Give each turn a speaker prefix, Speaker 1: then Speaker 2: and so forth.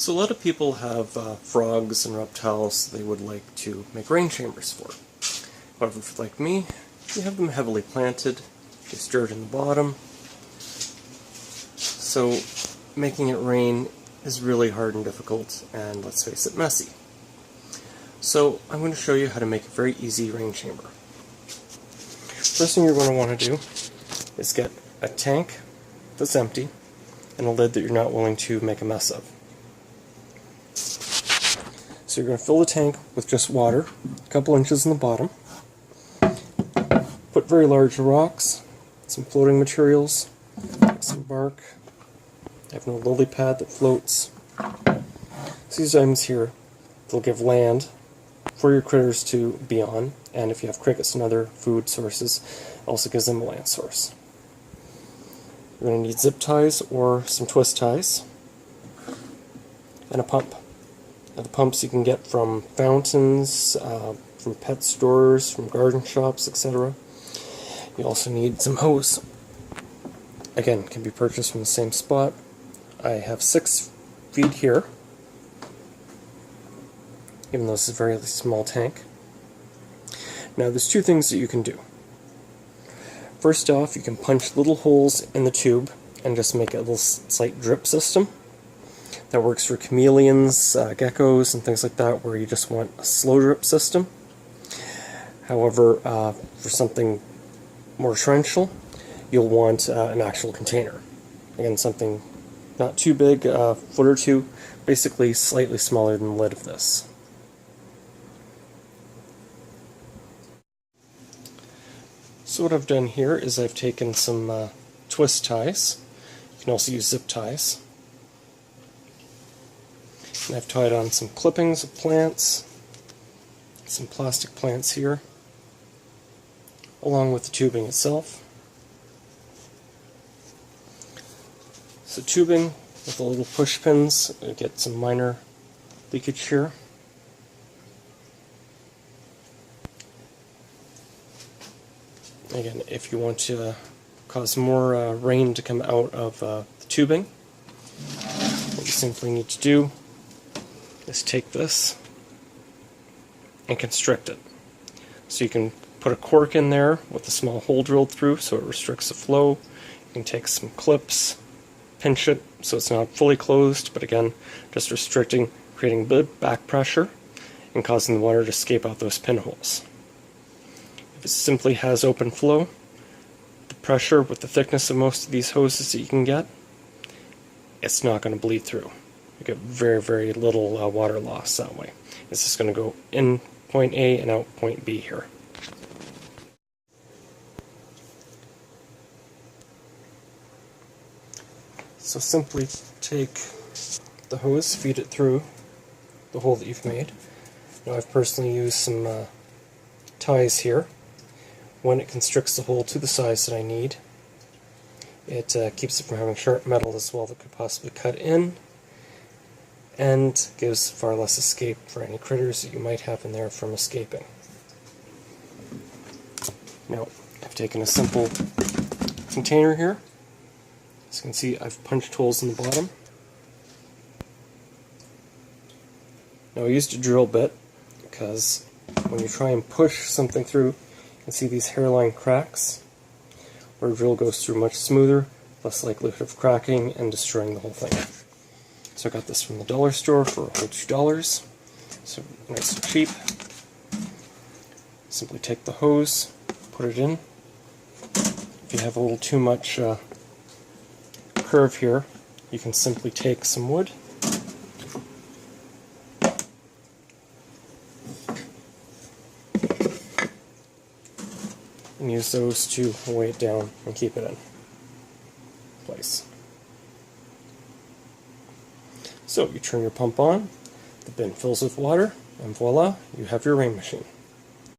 Speaker 1: So a lot of people have frogs and reptiles they would like to make rain chambers for. However, if like me, you have them heavily planted, there's dirt in the bottom, so making it rain is really hard and difficult, and let's face it, messy. So I'm going to show you how to make a very easy rain chamber. First thing you're going to want to do is get a tank that's empty and a lid that you're not willing to make a mess of. So you're going to fill the tank with just water, a couple inches in the bottom. Put very large rocks, some floating materials, like some bark. I have no lily pad that floats. So these items here, they'll give land for your critters to be on, and if you have crickets and other food sources, it also gives them a land source. You're going to need zip ties or some twist ties, and a pump. Now, the pumps you can get from fountains, from pet stores, from garden shops, etc. You also need some hose. Again, can be purchased from the same spot. I have 6 feet here, even though this is a very small tank. Now there's 2 things that you can do. First off, you can punch little holes in the tube and just make a little slight drip system. That works for chameleons, geckos, and things like that, where you just want a slow drip system. However, for something more torrential, you'll want an actual container. Again, something not too big, a foot or 2, basically slightly smaller than the lid of this. So what I've done here is I've taken some twist ties. You can also use zip ties. And I've tied on some clippings of plants, some plastic plants here, along with the tubing itself. So tubing with the little push pins, I get some minor leakage here. Again, if you want to cause more rain to come out of the tubing, what you simply need to do is take this and constrict it. So you can put a cork in there with a small hole drilled through so it restricts the flow. You can take some clips, pinch it so it's not fully closed, but again, just restricting, creating a bit of back pressure and causing the water to escape out those pinholes. If it simply has open flow, the pressure with the thickness of most of these hoses that you can get, it's not going to bleed through. You get very, very little water loss that way. It's just going to go in point A and out point B here. So simply take the hose, feed it through the hole that you've made. Now I've personally used some ties here. When it constricts the hole to the size that I need, it keeps it from having sharp metal as well that could possibly cut in, and gives far less escape for any critters that you might have in there from escaping. Now, I've taken a simple container here. As you can see, I've punched holes in the bottom. Now I used a drill bit because when you try and push something through, you can see these hairline cracks, where a drill goes through much smoother, less likelihood of cracking and destroying the whole thing. So I got this from the dollar store for a whole $2, so nice and cheap. Simply take the hose, put it in. If you have a little too much curve here, you can simply take some wood and use those to weigh it down and keep it in place. So you turn your pump on, the bin fills with water, and voila, you have your rain machine.